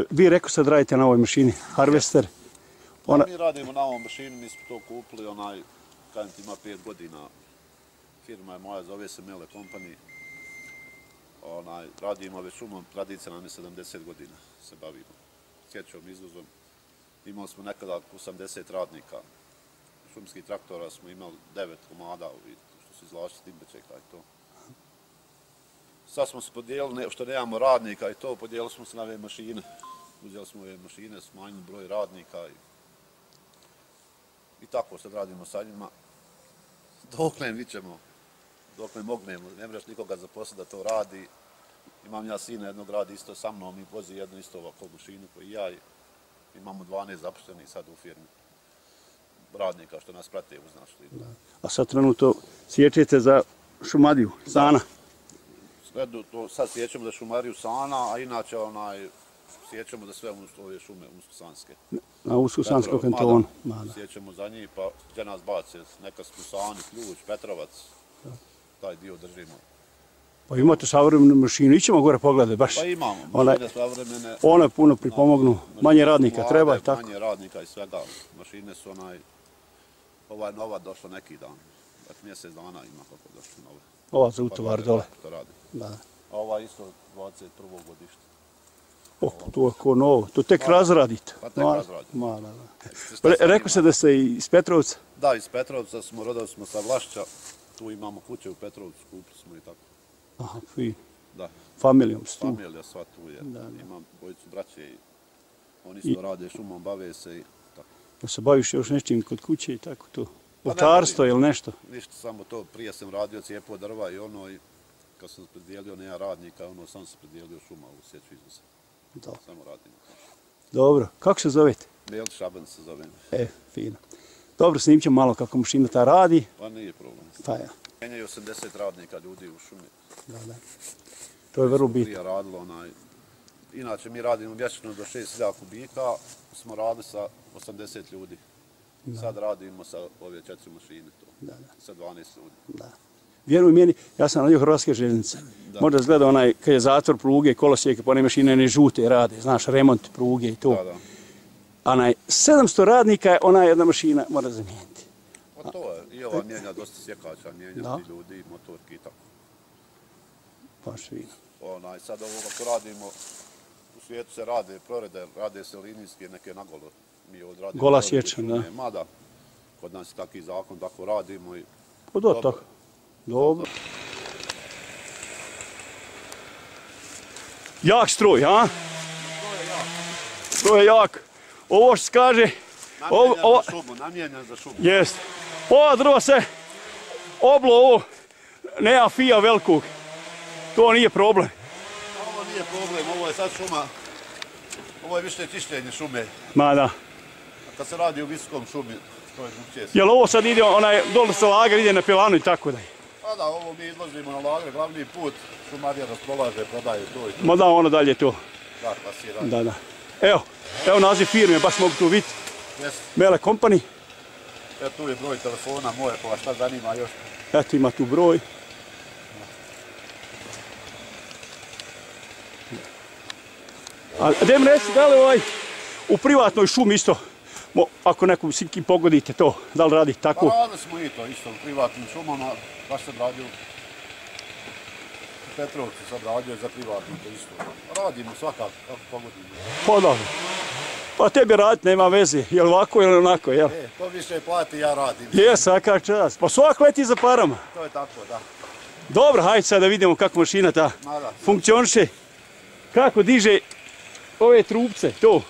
Vi rekao sad radite na ovoj mašini, Harvester. Mi radimo na ovom mašini, mi smo to kupili, kažem ti ima 5 godina. Firma je moja, zove se Mele Company. Radimo već šumom, tradicija nam je 70 godina se bavimo. Sjećom, izvozom. Imali smo nekada 80 radnika. Šumskih traktora smo imali 9 komada, što su izvlačili Timberčeka i to. Sad smo se podijelili, što nemamo radnika i to, podijelili smo se na ove mašine. Uzeli smo ove mašine, smanjili broj radnika i tako sad radimo sa njima. Dokle vićemo, dokle mognemo, ne mreš nikoga zaposliti da to radi. Imam ja sina, jednog radi isto sa mnom i vozi jednu isto ovako mašinu koji ja. Imamo 12 zaposlenih sad u firmi. Radnika što nas prate uz naš lid. A sad trenutno sječete za šumadiju, sana? Sad sjećamo za šumariju sana, a inače sjećamo za sve ove šume uskosanske. Na Uskosanskom kantonu. Sjećamo za njih, pa gdje nas bace, neka smo Sani, Ključ, Petrovac, taj dio držimo. Pa imate savremenu mašinu, ićemo gore pogledati baš. Pa imamo, mašine savremene. One puno pripomognu, manje radnika treba i tako. Manje radnika i svega, mašine su ova je nova došla neki dan, mjesec dana ima kako došla nove. Ova za utovar dole. A ova isto 21. godište. To je ko novo, to tek razradite. Pa tek razradite. Rekao se da ste iz Petrovca? Da, iz Petrovca smo, rodili smo sa Vlašća, tu imamo kuće u Petrovcu, kupili smo i tako. Aha, fin. Da. Familijom ste tu? Familija sva tu je. Imam dvojicu braće i oni isto rade šumom, bave se i tako. Da se baviš još nečim kod kuće i tako to? Ovčarstvo ili nešto? Ništa, samo to. Prije sam radio cijepo drva i kad sam se predijelio nema radnika, sam se predijelio šuma u sjeću izvoza. Samo radim. Dobro, kako se zovete? Mel Šaban se zovem. Fino. Dobro, snimit ćemo malo kako mašina ta radi. Pa nije problem. Pa ja. Menjaju 80 radnika ljudi u šumi. Da. To je vrlo bitno. Prije radilo Inače mi radimo mjesečno do 6000 kubika, smo radili sa 80 ljudi. Sad radimo sa ove 4 mašine to. Sa 12 ljudi. Vjeruj meni, ja sam radio Hrvatske željeznice. Možda izgleda kad je zatvor pruge, kolosijeke, pa one mašine ne žute rade, znaš, remont pruge i to. 700 radnika je ona jedna mašina mora zamijeniti. Pa to je, i ova mijenja dosta sjekača, mijenja ti ljudi, motorki i tako. Baš vino. Sad ovo kako radimo, u svijetu se rade prorede, rade se linijske neke nagolo. Gola sječa, da. Mada, kod nas je taki zakon, tako radimo i... Pa da, tako. Dobro. Jak stroj, a? To je jak. Ovo što se kaže... Namijenjen za šumu. Jest. Ova drva se oblo ovo, nema fija velikog. To nije problem. Ovo nije problem, ovo je sad šuma. Ovo je više čišćenje šume. Ma da. Kad se radi u visokom šumi, to je drugčije. Jel ovo sad ide, dole sa lager ide na pilanu i tako da je? Pa da, ovo mi izlazimo na lager, glavni put, šumarija raspolaže, prodaje to i to. Ma da, ono dalje to. Da, pasira. Da. Evo naziv firme, baš mogu tu vidjeti. Mele Company. Evo tu je broj telefona moje, pa šta zanima još. Eto ima tu broj. A gdje mi reci, da li u privatnoj šumi isto, ako nekom sinkim pogodite to, da li radite tako? Pa radili smo i to isto u privatnim šumama, baš sad radio u Petrovcu, sad radio za privatnim to isto. Radimo svakako, kako pogodimo. Pa da. Pa tebi raditi nema veze, je li ovako ili onako, jel? Ko više plati, ja radim. Svaka čast. Pa svak leti za parama. To je tako, da. Dobro, hajde sad da vidimo kako mašina ta funkcioniše. Kako diže ove trupce, to.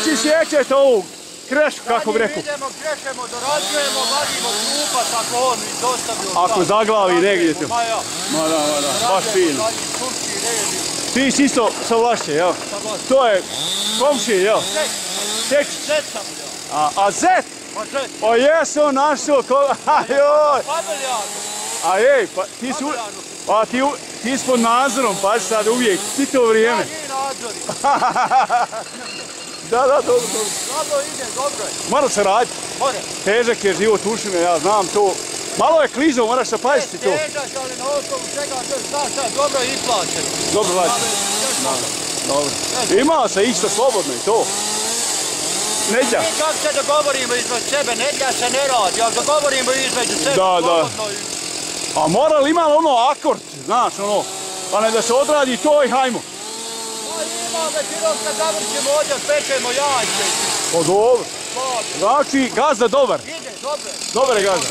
Znači sjećete ovu krešku, kako bi rekao. Idemo, krešemo, dorađujemo, vadimo krupac ako on izostavio. Ako zaglavi negdje tu. Ma da, baš fino. Ti si isto sa Vlašće, jel? To je komši, jel? Zet sam, jel? A Zet? Ma Zet. O jesu on našao, ajoj. A jej, pa ti si... Pa ti si pod nadzorom, pa sad uvijek, čito vrijeme. Da, dobro. Dobro ide, dobro je. Mora se raditi. More. Težak je život ušime, ja znam to. Malo je klizao, moraš se paziti to. Težak, ali na osnovu čega to znaš šta, dobro je isplaćen. Dobro lađe. Dobro. Imao se ići slobodno i to. Nedja. Mi kako se dogovorimo između sebe, nedja se ne radi, ali dogovorimo između sebe slobodno. A mora li ima ono akord, znaš ono, pa ne da se odradi to i hajmo. Pa ima većinom kad završimo ovdje, pečemo jajce. Pa dobro. Znači gazda dobar. Ide, dobro. Dobar je gazda.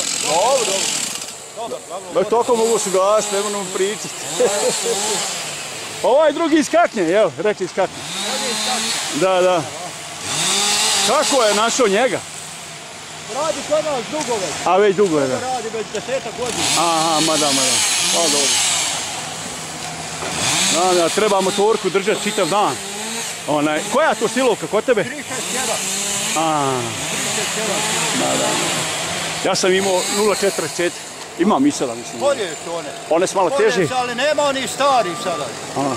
Dobro. Toko mogu su gasiti, ne moramo pričati. Ovaj drugi iz Kaknje, jel, rekli iz Kaknje. Da. Kako je našao njega? Radi kod nas dugo već. A već dugo je, da. Radi već 10 godina. Aha, ma da. Pa dobro. Da, treba motorku držati čitav dan. Koja je to stilovka kod tebe? 361. Da. Ja sam imao 0,44. Imam i sada, mislim. Bolje su one. One su malo teže. Bolje su, ali nema onih starih sada. 0,44.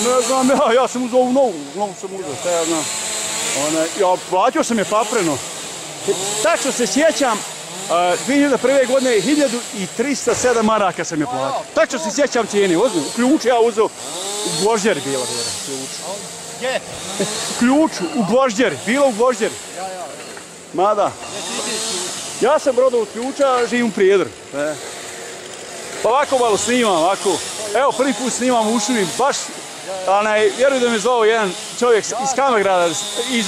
Ne znam, ja sam uzao ovu novu sam uzao, šta ja znam. Ja platio sam je papreno. Tačno se sjećam, 2001. godine 1307 maraka sam je platio. Tačno se sjećam cijene, ključ ja uzeo, u Gvožđeri bila ključ. Gdje? Ključu, u Gvožđeri, bila u Gvožđeri. Mada. Ja sam rodao od ključa, živim u Prijedru. Pa ovako malo snimam, ovako. Evo, prvi put snimam u Ušivim, baš, vjerujem da me zvao jedan čovjek iz Kamegrada, iz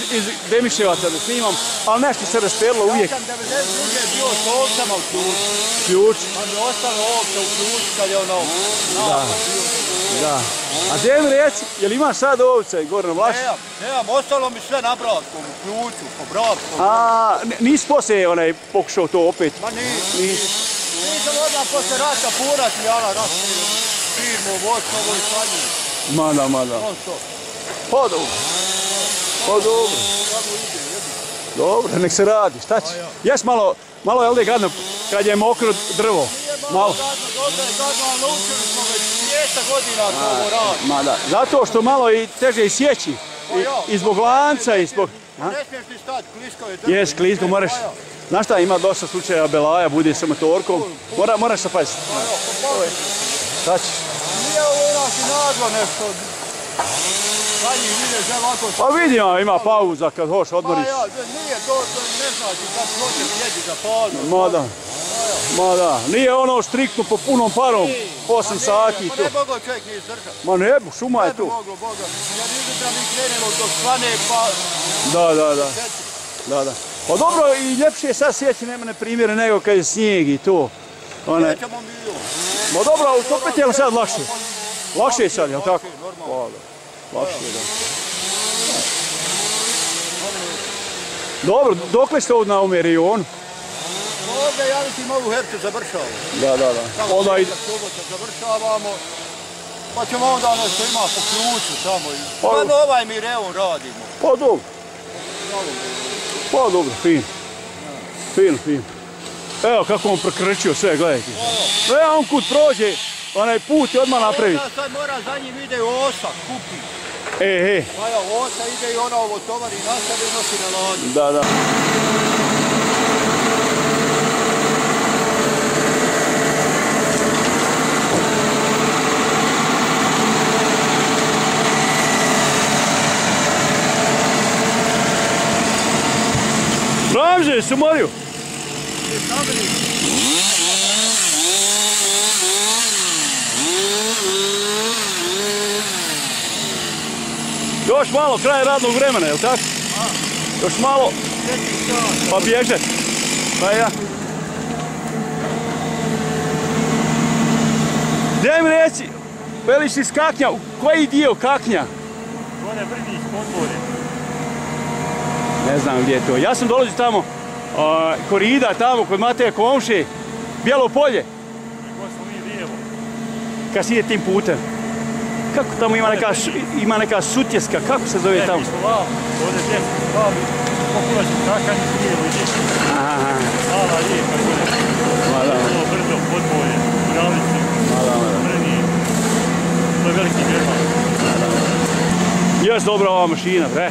Demiševaca da snimam, ali nešto se rasperilo uvijek. Ja sam 92. bio s ovcama u ključu. Ključ? Pa mi je ostalo ovce u ključu kad je ono... Da. A gdje mi reci, jel imaš sad ovce gore na Vlašću? Nemam, ostalo mi sve na Bravskom, u ključu, po Bravskom. A, nisi poslije pokušao to opet? Ma nisam odmah posle rata purat mi Ala raspirio firmu, Voskovo i Sladnju. Mada. Pa dobro. Dobro, nek se radi, šta će? Jes malo je ovdje gadno kad je mokro drvo. Malo gadno, dobro je gadno, ali naučili smo već 200 godina to radi. Zato što malo i teže i sjeći. I zbog lanca i zbog... Ne smiješ ti stati, klisko je drvo. Jes, klisko, moraš... Znaš šta, ima dosta slučaja belaja, bude sa motorkom. Moraš se paziti. Šta ćeš? Nije ovo inači naglo nešto. Zadnji videš, ja ovako... Pa vidim, ima pauza kad hoš odmoriš. Nije, to ne znači kad hoćeš jedi za pauzu. Ma da, nije ono striktno po punom parom, 8 sati i to. Ma ne mogu čovjek ni izdržati. Ma ne, šuma je tu. Ne bi moglo, Boga. Jer izutra mi krenemo dok svane pa... Da. Pa dobro, i ljepše je sad sjeći, nema ne primjere nego kad je snijeg i to. Sjećamo mi ju. Ma dobro, ali to opet je sad lakše. Lakše je sad, jel tako? Lakše je, da. Dobro, dokle ste ovdje na ovome rejonu? Ovdje ja mislim ovu hercu završavamo. Da. Onda ide. Završavamo. Pa ćemo onda nešto ima po ključu tamo. Pa na ovaj mi rejon radimo. Pa dobro, fin. Evo kako on prekrčio sve, gledajte. On kud prođe, onaj put je odmah napraviti. Sad mora za njim ide osa, kupi. Pa ja, osa ide i ona ovo tovari nastavi i nosi na ladu. Da. Ramže, se morio. Još malo kraj radnog vremena, jel tako? Još malo, pa bježe. Pa ja. Gdje mi reci, veliš iz Kaknja, koji dio Kaknja? Gore Brnić, Podgorje. Ne znam gdje je to. Ja sam dolazio tamo, Korida, tamo kod Mateja Komše, Bijelo polje. Ko smo mi lijevo. Kad si ide tim putem. Kako tamo ima neka sutjeska, kako se zove tamo? Mi smo vam, ovdje desno vam, pokulaći kakani lijevo i desno. Aha. Mala lijeka gore. Mala. Ovo brdo, Podgorje, Mravlici, Brnić. To je veliki grban. Jes dobra ova mašina, bre.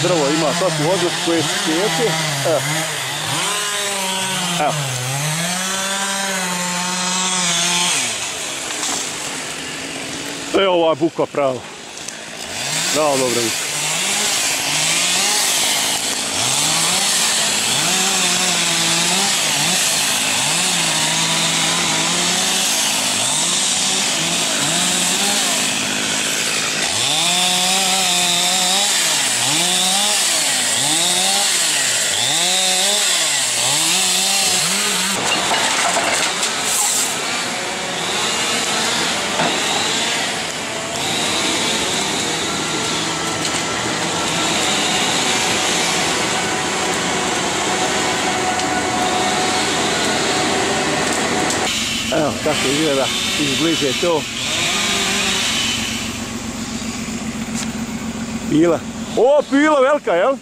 Drvo ima svaku odluku koje se sjeće. Evo. Evo. Evo ova buka pravo. Pravo dobro buka. Evo kako izgleda izbliže to. Pila. O, pila velika, jel?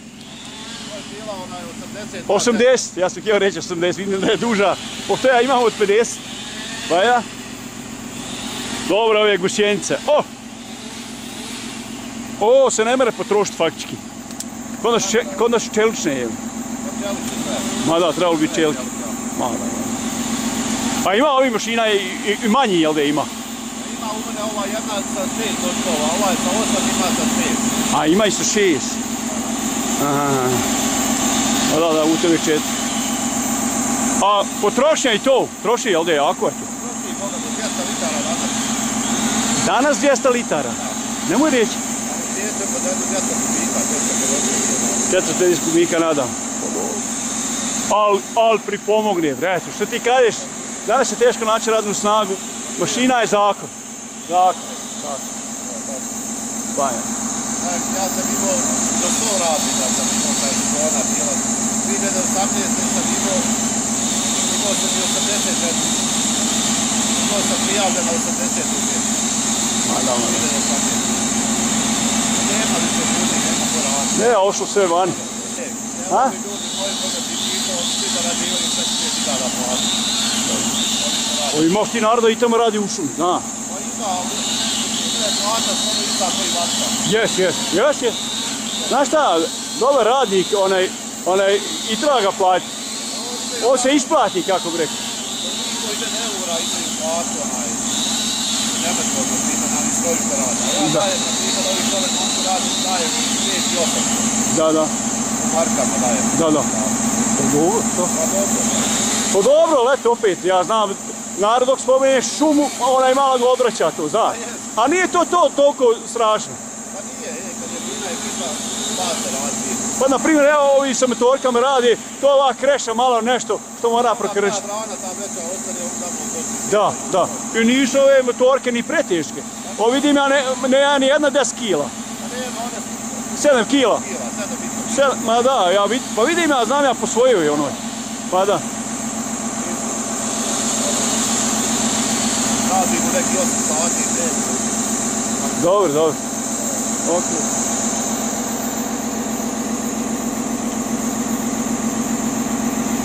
Pila onaj 80. 80, ja sam htio reći 80, vidim da je duža. Pošto ja imam od 50. Pa ja. Dobro ove gušjenice. O! Ovo se ne mere potrošiti faktički. Kod da su čelične, jel? Ma da, trebalo biti čelične. Ma da. Pa ima ovih mašina i manji, jel da ima? Ima u mene ova jedna sa 6 točkova, ova je sa 8, ima sa 6. A ima i sa 6. Aha. Da, u tebi 4. A potrošnja i to, troši, jel da je jako je to? Troši Boga do 200 litara danas. Danas 200 litara? Nemoj reći. Sjeće po 200 kubika, 450 kubika nadam. Al pripomogne, vreto, što ti kažeš? Danas je teško naći radnu snagu, mašina je zakon. Zakon. Bajan. Ja sam imao do 100 radnika, sam imao taj ona bila. 2018. sam imao sam i 80 imao sam prijavljena 80 uvijek. Nema više ljudi, nema ko raditi. Ne, ošlo sve vani. Evo mi ljudi moji koga ti pitao, svi da radivaju 4.000 plati. Ovi moš ti naroda i tamo radi u šumi, zna. Pa ima, ali ne plata, samo izda koji vatka. Jes. Znaš šta, dobar radnik, onaj, i treba ga platiti. On se isplati, kako bi rekao. Koji ide eura, imaju platu, onaj, Nemečko, na primjer, na istorište rada. Ja dajem, na primjer, ovih čovjek mogu raditi, dajem 5 i 8. Da. U markama dajem. Da. Dobro, to. Pa dobro, leto opet, ja znam, narod dok spomeneš šumu, onaj malo ga odvraća to, znaš. A nije to toliko strašno. Pa nije, kad je plina i pita, plate radi. Pa na primjer, evo ovi sa motorkama radi, to je ova kreša malo nešto što mora prokrčiti. Ta brana, ta veća ostane, on tamo to. Da. I nisu ove motorke ni preteške. Ovo vidim ja ne ni jedna 10 kila. Pa nema one 7 kila. 7 Ma da, pa vidim ja, znam ja po svojoj onoj. Pa da. Radim u neki 8 sati, 10. Dobro. Ok.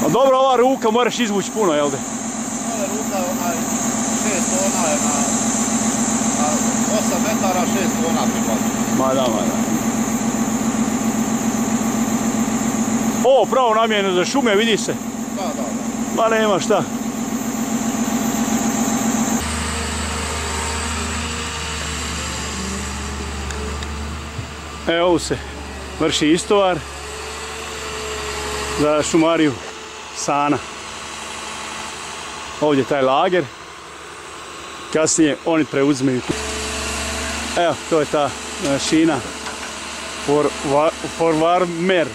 A dobro, ova ruka moraš izvući puno, jel' de? Ova ruka, onaj, 6 tona je na 8 metara, 6 tona pripada. Ma da. O, pravo namjeno za šume, vidi se. Da. Ma nema šta. Evo se vrši istovar za šumariju Sana. Ovdje je taj lager. Kasnije oni preuzmeju. Evo, to je ta mašina Forwarmer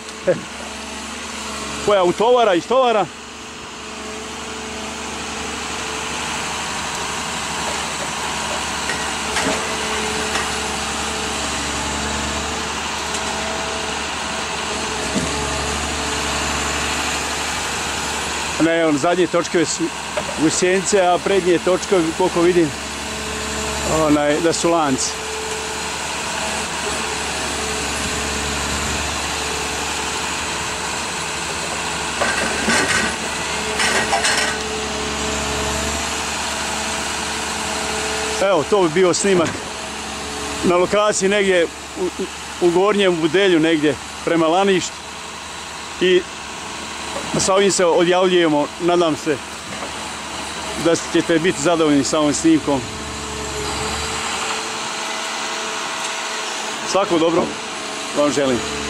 koja utovara i istovara. Ne, on zadnje točkove su gusjenice, a prednje točkove, koliko vidim, da su lanci. Evo, to bi bio snimak na lokaciji negdje u Gornjem Budelju, negdje prema Laništu. I sa ovim se odjavljujemo, nadam se da ćete biti zadovoljni sa ovim snimkom. Svako dobro vam želim.